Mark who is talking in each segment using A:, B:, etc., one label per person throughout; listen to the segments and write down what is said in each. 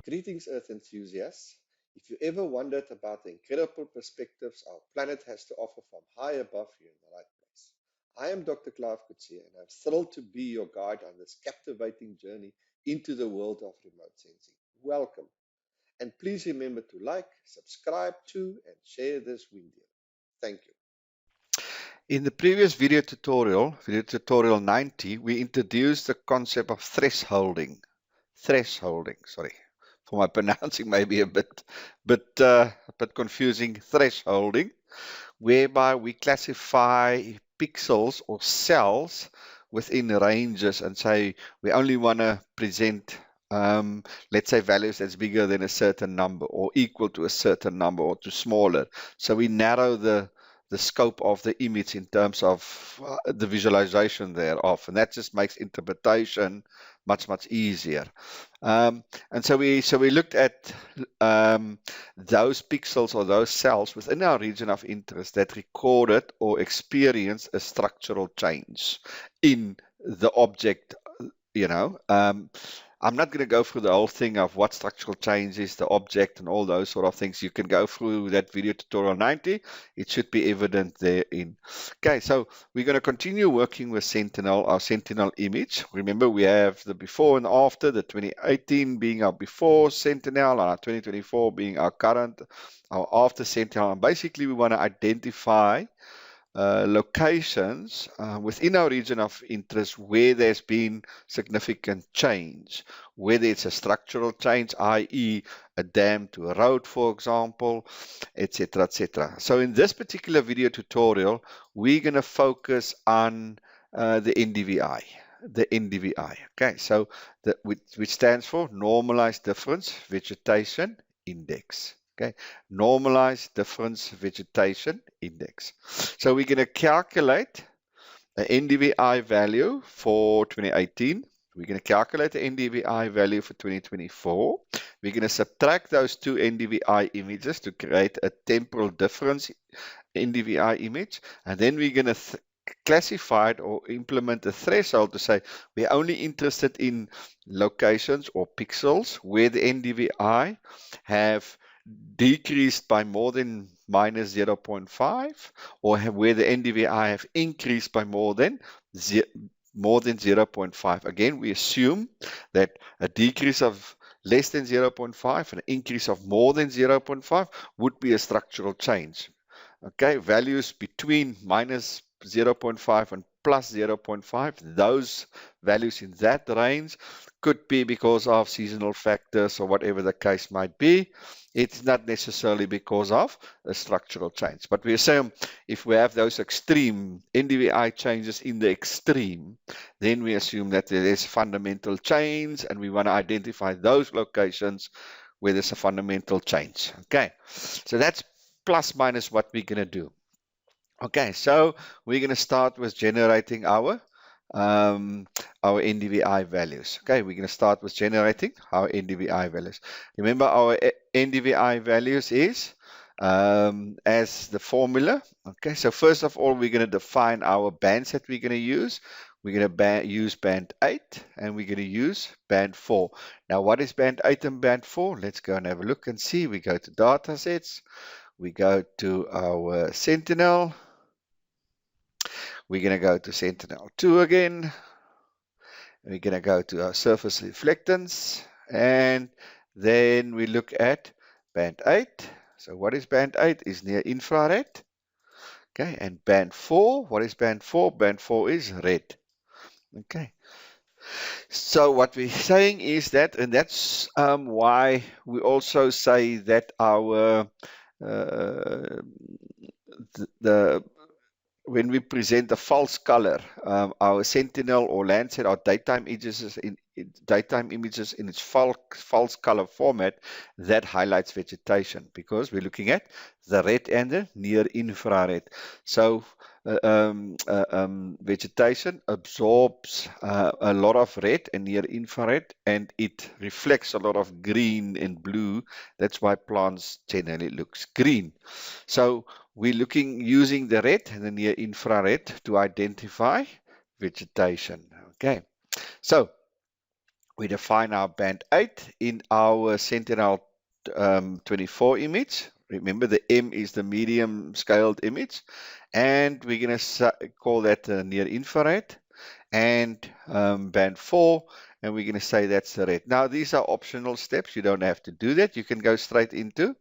A: Greetings, Earth enthusiasts. If you ever wondered about the incredible perspectives our planet has to offer from high above, you're in the right place. I am Dr. Clive Coetzee, and I'm thrilled to be your guide on this captivating journey into the world of remote sensing. Welcome. And please remember to like, subscribe to, and share this video. Thank you. In the previous video tutorial 90, we introduced the concept of thresholding, sorry. For my pronouncing maybe a bit confusing, thresholding, whereby we classify pixels or cells within ranges and say we only want to present let's say values that's bigger than a certain number or equal to a certain number or to smaller. So we narrow the scope of the image in terms of the visualization thereof, and that just makes interpretation much easier. And so we looked at those pixels or those cells within our region of interest that recorded or experienced a structural change in the object. I'm not going to go through the whole thing of what structural change is, the object, and all those sort of things. You can go through that video tutorial 90. It should be evident therein. Okay, so we're going to continue working with Sentinel, our Sentinel image. Remember, we have the before and after, the 2018 being our before Sentinel, and our 2024 being our current, our after Sentinel. And basically, we want to identify locations within our region of interest where there's been significant change, whether it's a structural change, i.e. a dam to a road, for example, etc., etc. So in this particular video tutorial, we're going to focus on the NDVI. The NDVI, okay, so which stands for Normalized Difference Vegetation Index. Okay, Normalized Difference Vegetation Index. So we're going to calculate the NDVI value for 2018. We're going to calculate the NDVI value for 2024. We're going to subtract those two NDVI images to create a temporal difference NDVI image. And then we're going to classify it or implement a threshold to say we're only interested in locations or pixels where the NDVI have decreased by more than minus 0.5, or where the NDVI have increased by more than 0.5. Again, we assume that a decrease of less than 0.5 and an increase of more than 0.5 would be a structural change. Okay, values between minus 0.5 and plus 0.5, those values in that range could be because of seasonal factors or whatever the case might be. It's not necessarily because of a structural change. But we assume if we have those extreme NDVI changes in the extreme, then we assume that there is fundamental change, and we want to identify those locations where there's a fundamental change. Okay, so that's plus minus what we're going to do. Okay, so we're going to start with generating our NDVI values. Okay, we're going to start with generating our NDVI values. Remember, our NDVI values is as the formula. Okay, so first of all, we're going to define our bands that we're going to use. We're going to use band 8 and we're going to use band 4. Now, what is band 8 and band 4? Let's go and have a look and see. We go to data sets. We go to our Sentinel. We're going to go to Sentinel 2 again. We're going to go to our surface reflectance. And then we look at band 8. So what is band 8? Is near infrared. Okay, and band 4. What is band 4? Band 4 is red. Okay. So what we're saying is that, and that's why we also say that our when we present a false color, our Sentinel or Landsat, our daytime images in its false color format, that highlights vegetation because we're looking at the red and the near infrared. So vegetation absorbs a lot of red and near infrared, and it reflects a lot of green and blue. That's why plants generally looks green. So we're using the red and the near infrared to identify vegetation. Okay, so We define our band 8 in our Sentinel 24 image. Remember, the M is the medium scaled image, and we're going to call that near infrared, and band 4, and we're going to say that's the red. Now, these are optional steps. You don't have to do that. You can go straight into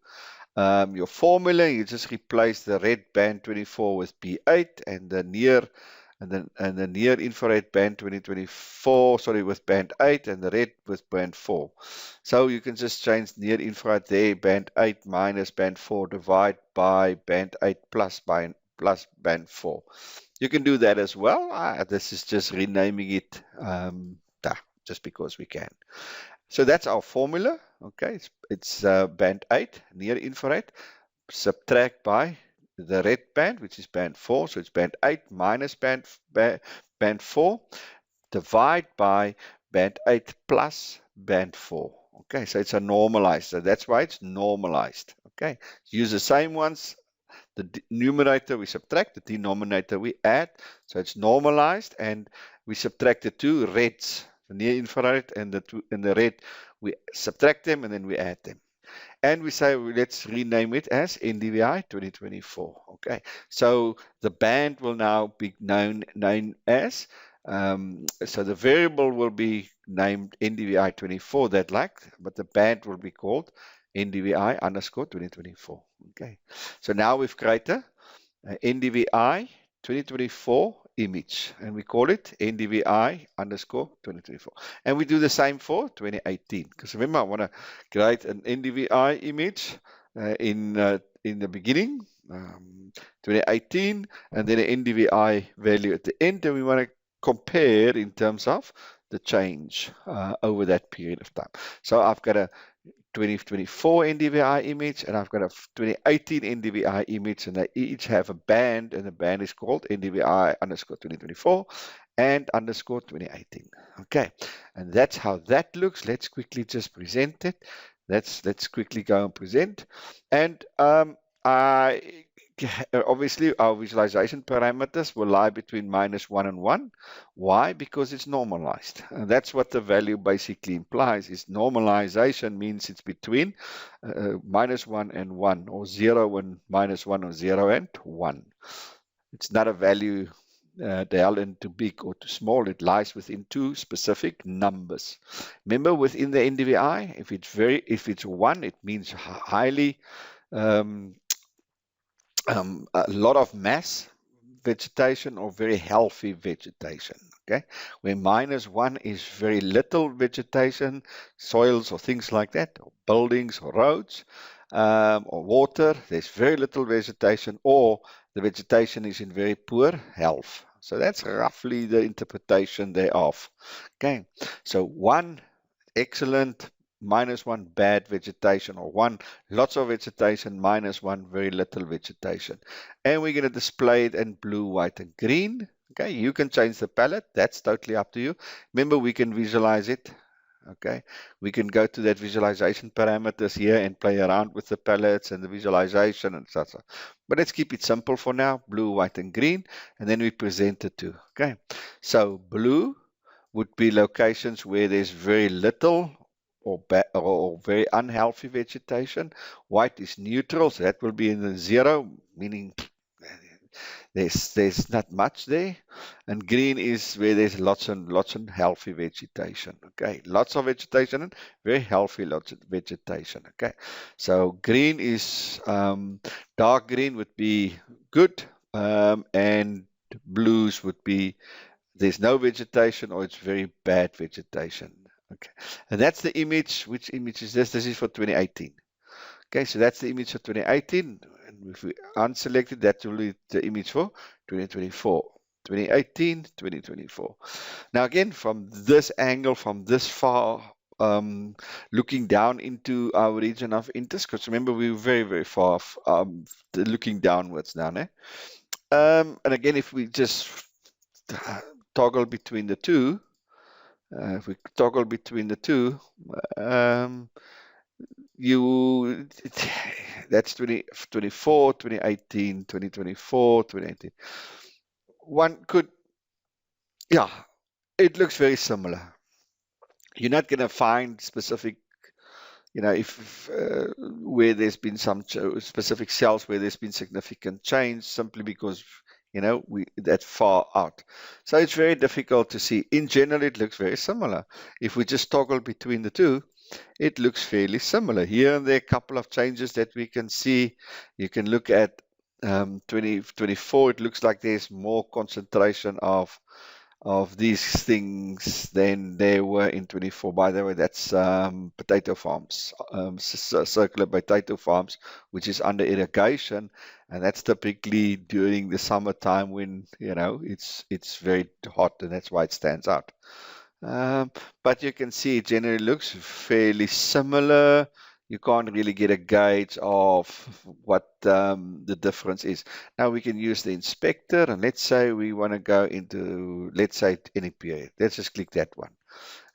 A: your formula. You just replace the red band 24 with B8, and the near infrared band 2024, sorry, with band 8, and the red with band 4. So you can just change near infrared there, band 8 minus band 4, divide by band 8 plus band 4. You can do that as well. This is just renaming it just because we can. So that's our formula. Okay, it's band 8, near infrared, subtract by the red band, which is band 4. So it's band 8 minus band 4, divide by band 8 plus band 4. Okay, so it's a normalized. So that's why it's normalized. Okay, use the same ones. The numerator we subtract, the denominator we add. So it's normalized, and we subtract the two reds, the near infrared and the red. We subtract them and then we add them. And we say, let's rename it as NDVI 2024. Okay, so the band will now be known as, so the variable will be named NDVI 24, but the band will be called NDVI underscore 2024. Okay, so now we've created NDVI 2024 image, and we call it NDVI underscore 2024. And we do the same for 2018, because remember, I want to create an NDVI image in the beginning, 2018, and then an NDVI value at the end, and we want to compare in terms of the change over that period of time. So I've got a 2024 NDVI image, and I've got a 2018 NDVI image, and they each have a band, and the band is called NDVI underscore 2024 and underscore 2018. Okay, and that's how that looks. Let's quickly just present it. Let's quickly go and present. And obviously our visualization parameters will lie between -1 and 1. Why? Because it's normalized. And that's what the value basically implies. Is normalization means it's between -1 and 1, or 0 and -1, or 0 and 1. It's not a value dialed in too big or too small. It lies within two specific numbers. Remember, within the NDVI, if it's 1, it means highly a lot of mass vegetation or very healthy vegetation. Okay, where -1 is very little vegetation, soils or things like that, or buildings or roads, or water. There's very little vegetation, or the vegetation is in very poor health. So that's roughly the interpretation thereof. Okay, so 1 excellent, -1 bad vegetation, or 1 lots of vegetation, -1 very little vegetation. And we're going to display it in blue, white, and green. Okay, you can change the palette. That's totally up to you. Remember, we can visualize it. Okay, we can go to that visualization parameters here and play around with the palettes and the visualization and such. But let's keep it simple for now. Blue, white, and green. And then we present it to. Okay, so blue would be locations where there's very little or very unhealthy vegetation. White is neutral, so that will be in the 0, meaning there's not much there. And green is where there's lots and healthy vegetation. Okay, lots of vegetation and very healthy lots of vegetation. Okay, so green is dark green would be good, and blues would be there's no vegetation or it's very bad vegetation. Okay, and that's the image. Which image is this? This is for 2018. Okay, so that's the image for 2018. And if we unselect it, that will be the image for 2024. 2018, 2024. Now again, from this angle, from this far, looking down into our region of interest, because remember we were very, very far looking downwards down there. And again, if we just toggle between the two, if we toggle between the two, that's 2024, 2018, 2024, 2018. One could, yeah, it looks very similar. You're not going to find specific, if where there's been some specific cells where there's been significant change simply because, we that far out. So it's very difficult to see. In general, it looks very similar. If we just toggle between the two, it looks fairly similar. Here and there, a couple of changes that we can see. You can look at 2024. It looks like there's more concentration of these things than there were in 24. By the way, that's potato farms, circular potato farms, which is under irrigation, and that's typically during the summertime when it's very hot, and that's why it stands out. Um, but you can see it generally looks fairly similar. You can't really get a gauge of what the difference is. Now we can use the inspector, and let's say we want to go into, let's say, any period. Let's just click that one.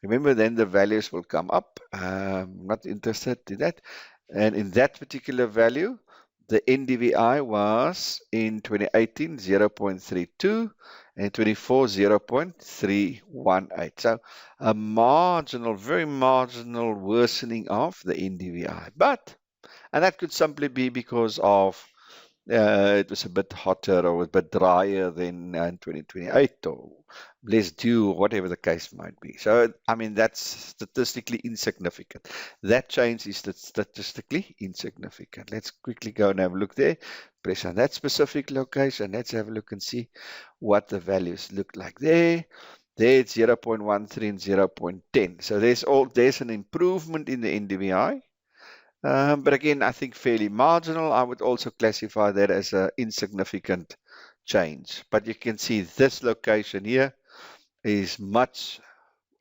A: Remember, then the values will come up. Not interested in that. And in that particular value, the NDVI was in 2018 0.32 and 24 0.318. So a marginal, very marginal worsening of the NDVI. And that could simply be because of it was a bit hotter or a bit drier than in 2028 or less dew or whatever the case might be. So, I mean, that's statistically insignificant. That change is statistically insignificant. Let's quickly go and have a look there. Press on that specific location. Let's have a look and see what the values look like there. There it's 0.13 and 0.10. So there's an improvement in the NDVI. But again, I think fairly marginal. I would also classify that as an insignificant change. But you can see this location here is much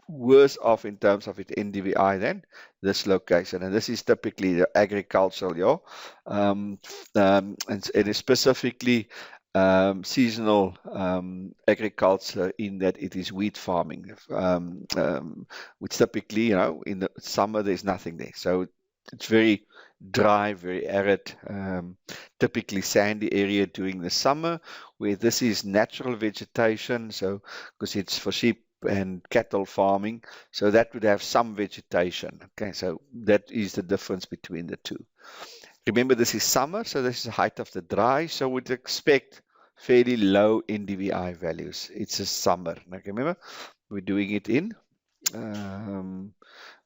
A: worse off in terms of its NDVI than this location. And this is typically the agricultural, and it is specifically seasonal agriculture in that it is wheat farming, which typically, in the summer there's nothing there. So it's very dry, very arid, typically sandy area during the summer, where this is natural vegetation. So, because it's for sheep and cattle farming, so that would have some vegetation. Okay, so that is the difference between the two. Remember, this is summer, so this is the height of the dry, so we'd expect fairly low NDVI values. It's a summer. Now, remember, we're doing it in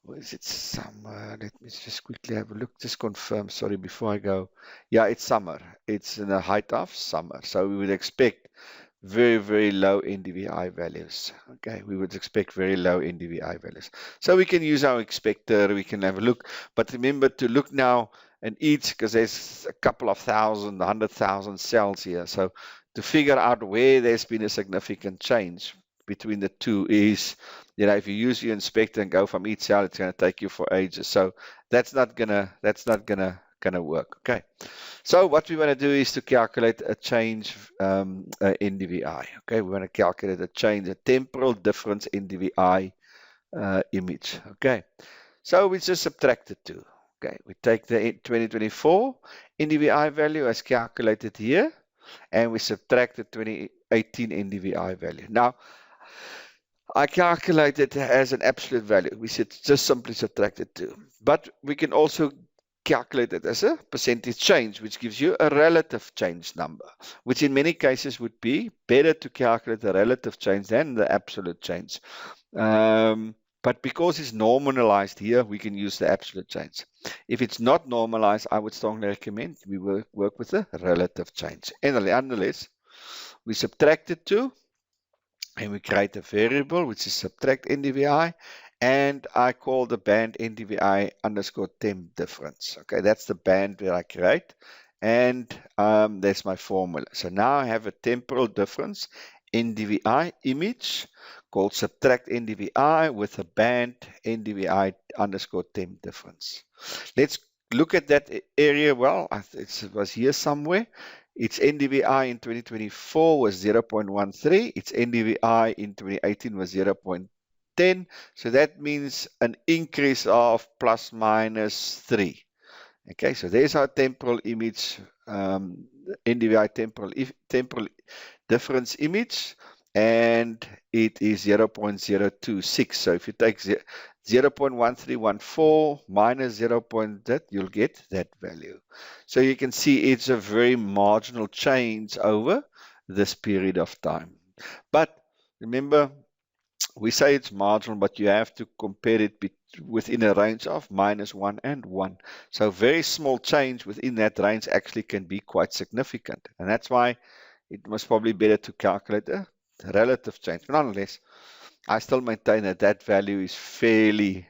A: or is it summer? Let me just quickly have a look. Just confirm, sorry, before I go. Yeah, it's summer. It's in the height of summer. So we would expect very, very low NDVI values. Okay, we would expect very low NDVI values. So we can use our inspector, we can have a look. But remember to look now and each, because there's a couple of thousand, 100,000 cells here. So to figure out where there's been a significant change between the two is, if you use your inspector and go from each cell, it's going to take you for ages. So that's not gonna work. Okay. So what we want to do is to calculate a change NDVI. Okay, we want to calculate a change, a temporal difference NDVI image. Okay. So we just subtract the two. Okay, we take the 2024 NDVI value as calculated here, and we subtract the 2018 NDVI value. Now, I calculate it as an absolute value. We should just simply subtract it to. But we can also calculate it as a percentage change, which gives you a relative change number, which in many cases would be better to calculate the relative change than the absolute change. But because it's normalized here, we can use the absolute change. If it's not normalized, I would strongly recommend we work with the relative change. And nonetheless, we subtract it to, and we create a variable which is subtract NDVI, and I call the band NDVI underscore temp difference. Okay, that's the band that I create, and that's my formula. So now I have a temporal difference NDVI image called subtract NDVI with a band NDVI underscore temp difference. Let's look at that area. Well, it was here somewhere. Its NDVI in 2024 was 0.13. Its NDVI in 2018 was 0.10. So that means an increase of plus minus 3. Okay, so there's our temporal image, NDVI temporal difference image. and it is 0.026. So if you take 0.1314 minus 0. That, you'll get that value. So you can see it's a very marginal change over this period of time. But remember, we say it's marginal, but you have to compare it within a range of -1 and 1. So very small change within that range actually can be quite significant. And that's why it was probably better to calculate a relative change. But nonetheless, I still maintain that that value is fairly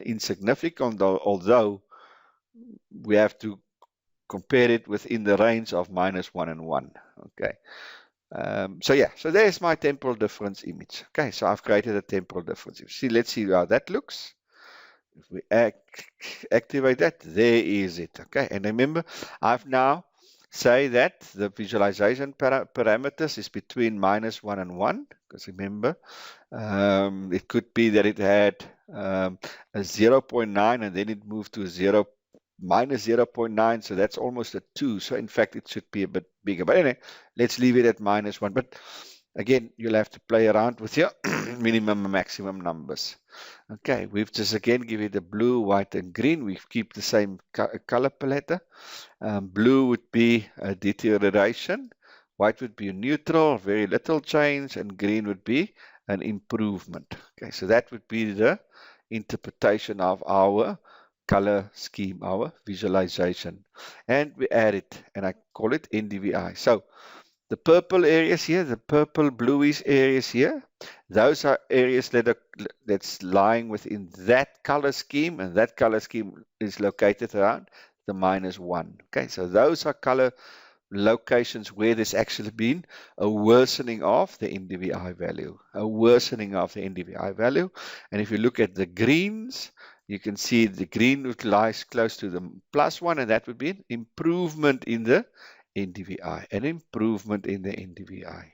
A: insignificant, although we have to compare it within the range of -1 and 1. Okay. So yeah, so there's my temporal difference image. Okay, so I've created a temporal difference image. See, let's see how that looks. If we activate that, there is it. Okay, and remember, I've now say that the visualization parameters is between -1 and 1, because remember, it could be that it had a 0.9 and then it moved to minus 0.9, so that's almost a 2. So in fact, it should be a bit bigger. But anyway, let's leave it at -1. But again, you'll have to play around with your minimum and maximum numbers. Okay, we've just again give it a blue, white, and green. We keep the same color palette. Blue would be a deterioration, white would be a neutral, very little change, and green would be an improvement. Okay, so that would be the interpretation of our color scheme, our visualization. And we add it, and I call it NDVI. So the purple areas here, the purple bluish areas here, those are areas that's lying within that color scheme, and that color scheme is located around the -1. Okay, so those are color locations where there's actually been a worsening of the NDVI value, a worsening of the NDVI value. And if you look at the greens, you can see the green lies close to the +1, and that would be an improvement in the NDVI, an improvement in the NDVI.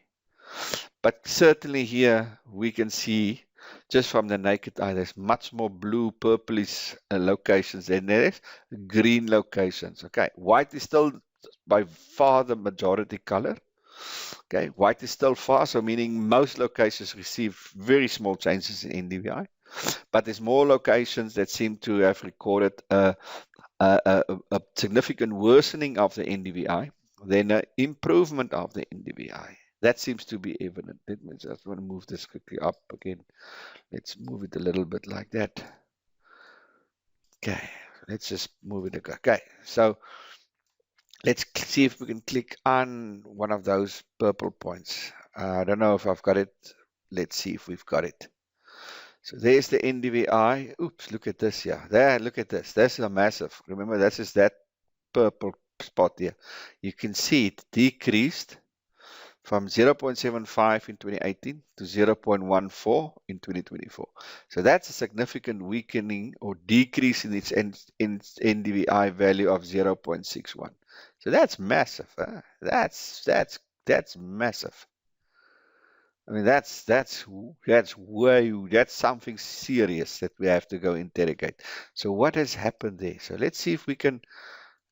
A: But certainly here we can see just from the naked eye, there's much more blue, purplish locations than there's green locations. Okay, white is still by far the majority color. Okay, white is still far, so meaning most locations receive very small changes in NDVI, but there's more locations that seem to have recorded a significant worsening of the NDVI than an improvement of the NDVI. That seems to be evident. Let me just want to move this quickly up again. Let's move it a little bit like that. Okay, let's just move it. Okay, so let's see if we can click on one of those purple points. I don't know if I've got it. Let's see if we've got it. So there's the NDVI. Oops, look at this here. There, look at this. That's a massive. Remember, this is that purple spot here. You can see it decreased from 0.75 in 2018 to 0.14 in 2024. So that's a significant weakening or decrease in its NDVI value of 0.61. So that's massive. Huh? That's massive. I mean, that's something serious that we have to go interrogate. So what has happened there? So let's see if we can.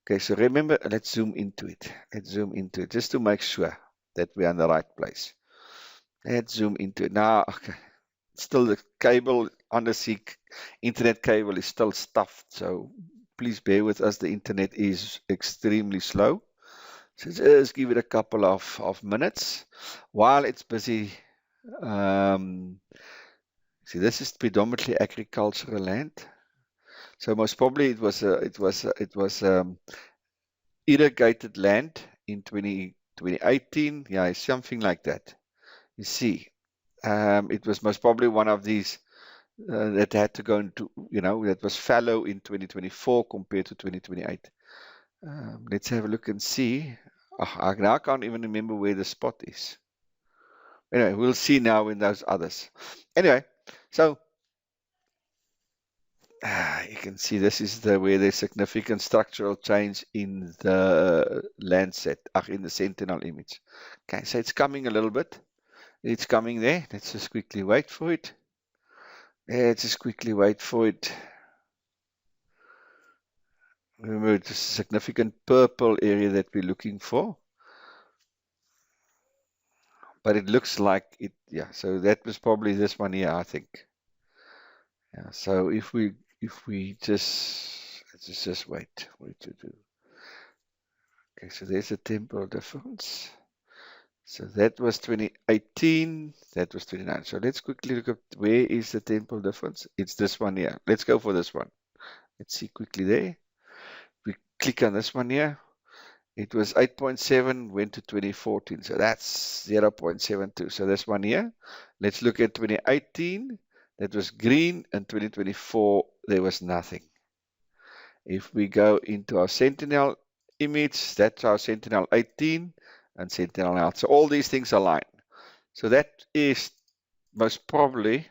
A: Okay, so remember, let's zoom into it. Let's zoom into it just to make sure that we're in the right place. Let's zoom into it now. Okay, still the cable, undersea internet cable is still stuffed, so please bear with us. The internet is extremely slow. So just give it a couple of minutes while it's busy. See, this is predominantly agricultural land. So most probably it was irrigated land in 2018. Yeah, something like that. You see, it was most probably one of these that had to go into, that was fallow in 2024 compared to 2028. Let's have a look and see. Oh, now I can't even remember where the spot is. Anyway, we'll see now in those others. Anyway, so you can see this is where there's significant structural change in the Landsat, in the Sentinel image. Okay, so it's coming a little bit. It's coming there. Let's just quickly wait for it. Let's just quickly wait for it. Remember, it's a significant purple area that we're looking for. but it looks like it, yeah, so that was probably this one here, I think. Yeah, so if we let's just wait, what to do. Okay, so there's a temporal difference. So that was 2018, that was 29. So let's quickly look at where is the temporal difference. It's this one here. Let's go for this one. Let's see quickly there. We click on this one here. It was 8.7, went to 2014. So that's 0.72. So this one here. Let's look at 2018. That was green, and 2024, there was nothing. If we go into our Sentinel image, that's our Sentinel 18 and Sentinel out. So all these things align. So that is most probably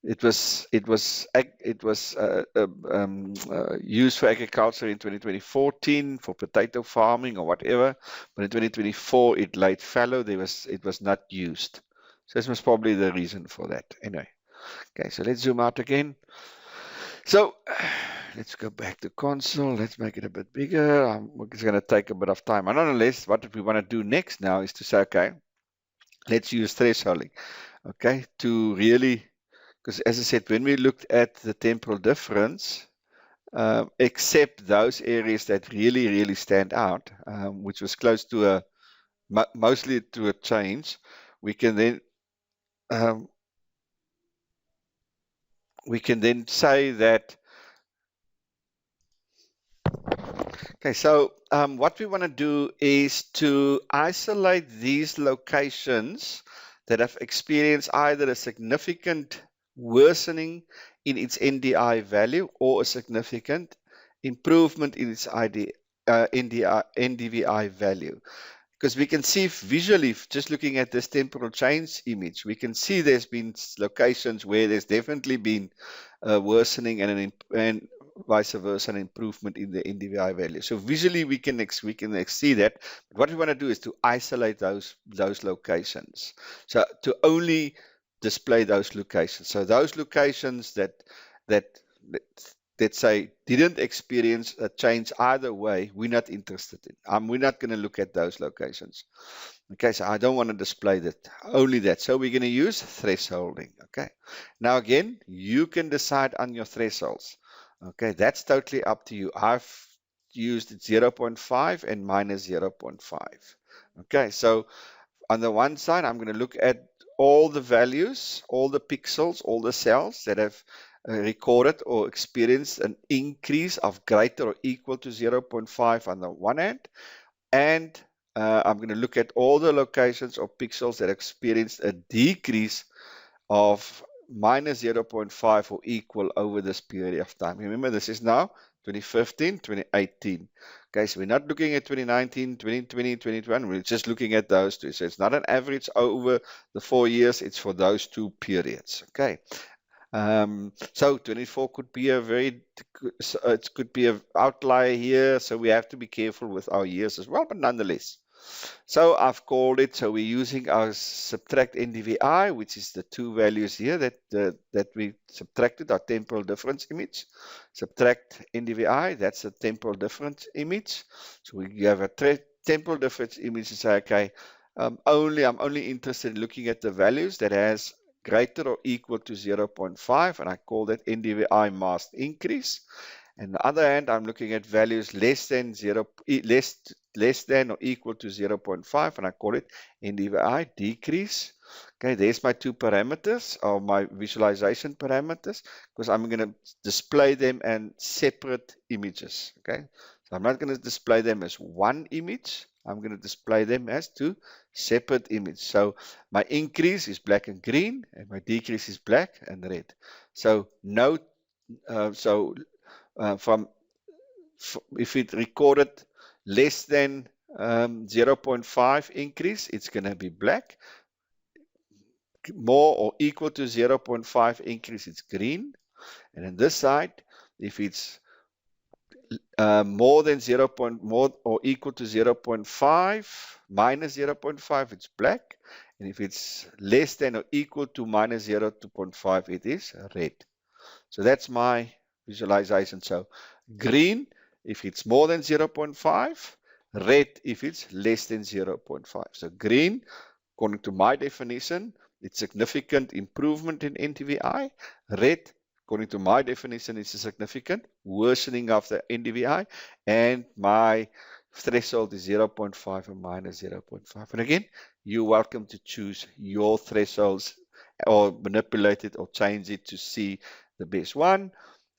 A: it was used for agriculture in 2014 for potato farming or whatever, but in 2024 it laid fallow. It was not used. So this was probably the reason for that. Anyway, okay, so let's zoom out again. So let's go back to console. Let's make it a bit bigger. It's going to take a bit of time. And nonetheless, what we want to do next now is to say, okay, let's use thresholding, okay, to really, because as I said, when we looked at the temporal difference, except those areas that really, really stand out, which was close to mostly to a change, we can then say that. Okay, so what we want to do is to isolate these locations that have experienced either a significant worsening in its NDI value or a significant improvement in its NDVI value. Because we can see visually, just looking at this temporal change image, we can see there's been locations where there's definitely been worsening and vice versa, an improvement in the NDVI value. So visually we can see that. But what we want to do is to isolate those locations. So to only display those locations. So those locations that let's say didn't experience a change either way, we're not interested in. We're not going to look at those locations. Okay, so I don't want to display that, only that. So we're going to use thresholding. Okay, now again, you can decide on your thresholds. Okay, that's totally up to you. I've used 0.5 and minus 0.5. Okay, so on the one side, I'm going to look at all the values, all the pixels, all the cells that have recorded or experienced an increase of greater or equal to 0.5 on the one hand, and I'm going to look at all the locations or pixels that experienced a decrease of minus 0.5 or equal over this period of time. Remember, this is now 2015, 2018. Okay, so we're not looking at 2019, 2020, 2021. We're just looking at those two. So it's not an average over the 4 years. It's for those two periods. Okay. So 24 could be it could be an outlier here. So we have to be careful with our years as well, but nonetheless. So I've called it, so we're using our subtract NDVI, which is the two values here that we subtracted, our temporal difference image. Subtract NDVI, that's the temporal difference image. So we have a temporal difference image and say, okay, I'm only interested in looking at the values that has greater or equal to 0.5, and I call that NDVI masked increase. And on the other hand, I'm looking at values less than or equal to 0.5, and I call it NDVI decrease. Okay, there's my two parameters, or my visualization parameters, because I'm going to display them as separate images. Okay, so I'm not going to display them as one image. I'm going to display them as two separate images. So my increase is black and green, and my decrease is black and red. So note, if it recorded less than 0.5 increase, it's going to be black. More or equal to 0.5 increase, it's green. And on this side, if it's more or equal to 0.5 minus 0.5, it's black. And if it's less than or equal to minus 0.5, it is red. So that's my visualization. So green if it's more than 0.5, red if it's less than 0.5. So green, according to my definition, it's significant improvement in NDVI. Red, according to my definition, is a significant worsening of the NDVI. And my threshold is 0.5 and minus 0.5. And again, you're welcome to choose your thresholds or manipulate it or change it to see the best one.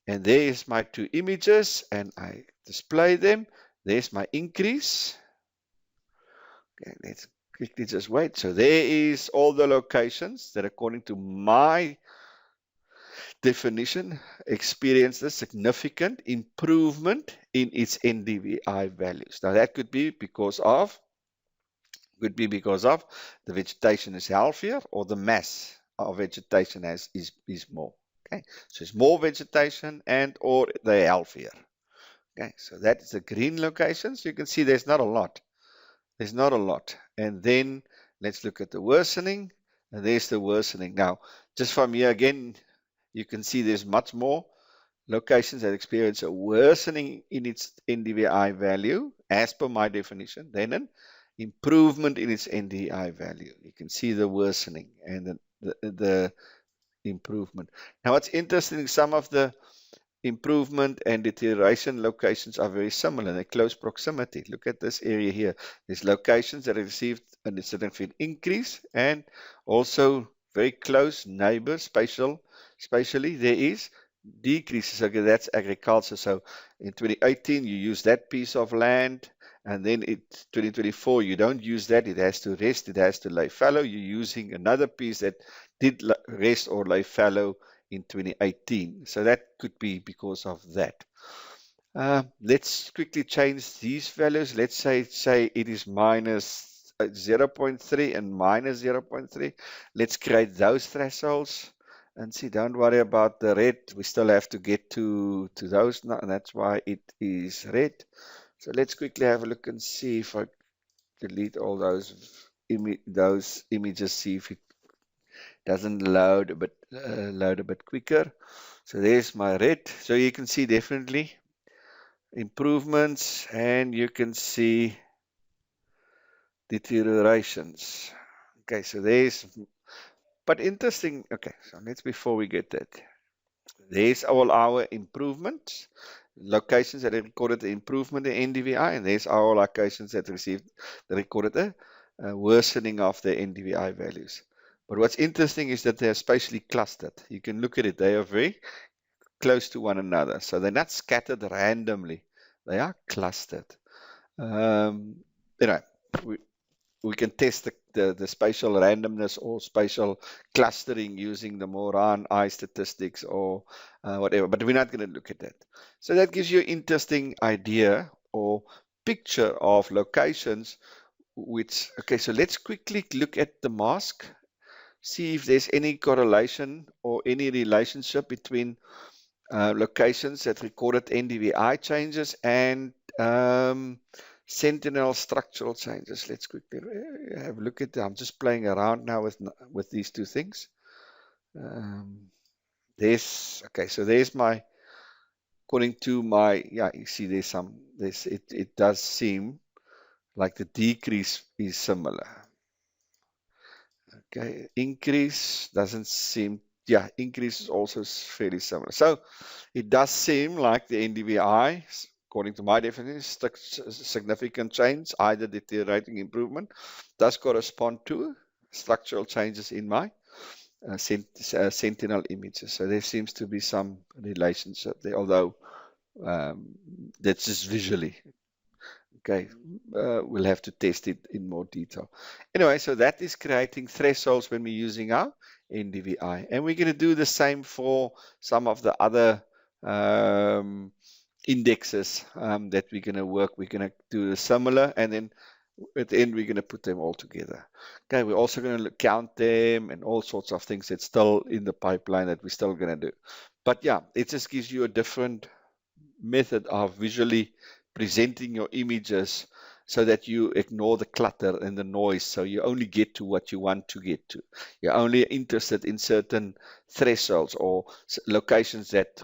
A: And there's my two images, and I display them. There's my increase. Okay, let's quickly just wait. So there is all the locations that, according to my definition, experience a significant improvement in its NDVI values. Now that could be because of the vegetation is healthier or the mass of vegetation is more. Okay, so it's more vegetation and or they're healthier. Okay, so that is the green locations. You can see there's not a lot. There's not a lot. And then let's look at the worsening. And there's the worsening. Now, just from here again, you can see there's much more locations that experience a worsening in its NDVI value, as per my definition, then an improvement in its NDVI value. You can see the worsening and the improvement. Now, what's interesting, some of the improvement and deterioration locations are very similar. They're close proximity. Look at this area here. There's locations that received a significant increase and also very close neighbors, spatially there is decreases. Okay, that's agriculture. So in 2018 you use that piece of land, and then in 2024 you don't use that. It has to rest. It has to lay fallow. You're using another piece that did rest or lay fallow in 2018. So that could be because of that. Let's quickly change these values. Let's say it is minus 0.3 and minus 0.3. Let's create those thresholds and see. Don't worry about the red. We still have to get to those now, and that's why it is red. So let's quickly have a look and see if I delete all those images, see if it doesn't load a bit quicker. So there's my red. So you can see definitely improvements, and you can see deteriorations. Okay, so there's, but interesting. Okay, so let's, before we get that, there's all our improvements, locations that recorded the improvement in NDVI, and there's our locations that recorded the worsening of the NDVI values. But what's interesting is that they're spatially clustered. You can look at it, they are very close to one another. So they're not scattered randomly, they are clustered. We can test the spatial randomness or spatial clustering using the Moran I statistics or whatever, but we're not going to look at that. So that gives you an interesting idea or picture of locations which, okay, so let's quickly look at the mask, see if there's any correlation or any relationship between locations that recorded NDVI changes and Sentinel structural changes. Let's quickly have a look at that. I'm just playing around now with these two things. Okay, so there's my, according to my, yeah, you see there's some, it does seem like the decrease is similar. Okay, increase doesn't seem, yeah, increase is also fairly similar. So it does seem like the NDVI, according to my definition, significant change, either deteriorating improvement, does correspond to structural changes in my Sentinel images. So there seems to be some relationship there, although that's just visually. Okay, we'll have to test it in more detail. Anyway, so that is creating thresholds when we're using our NDVI. And we're going to do the same for some of the other indexes that we're going to work. We're going to do the similar, and then at the end, we're going to put them all together. Okay, we're also going to count them and all sorts of things that's still in the pipeline that we're still going to do. But yeah, it just gives you a different method of visually presenting your images so that you ignore the clutter and the noise, so you only get to what you want to get to. You're only interested in certain thresholds or locations that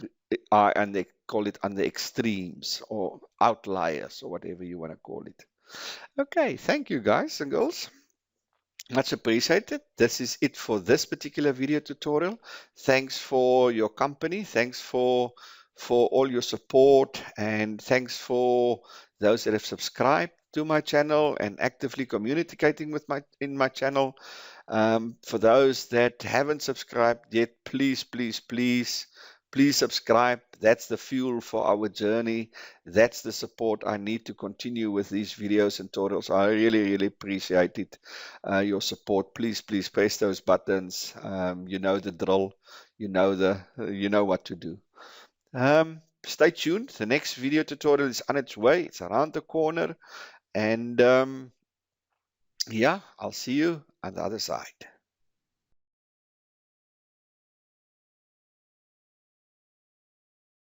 A: are, and they call it, on the extremes or outliers or whatever you want to call it. Okay, thank you guys and girls. Much appreciated. This is it for this particular video tutorial. Thanks for your company. Thanks for all your support, and thanks for those that have subscribed to my channel and actively communicating with my channel. For those that haven't subscribed yet, please subscribe. That's the fuel for our journey. That's the support I need to continue with these videos and tutorials. I really appreciate it. Your support. Please press those buttons. You know the drill. You know what to do. Stay tuned. The next video tutorial is on its way. It's around the corner. And yeah, I'll see you on the other side.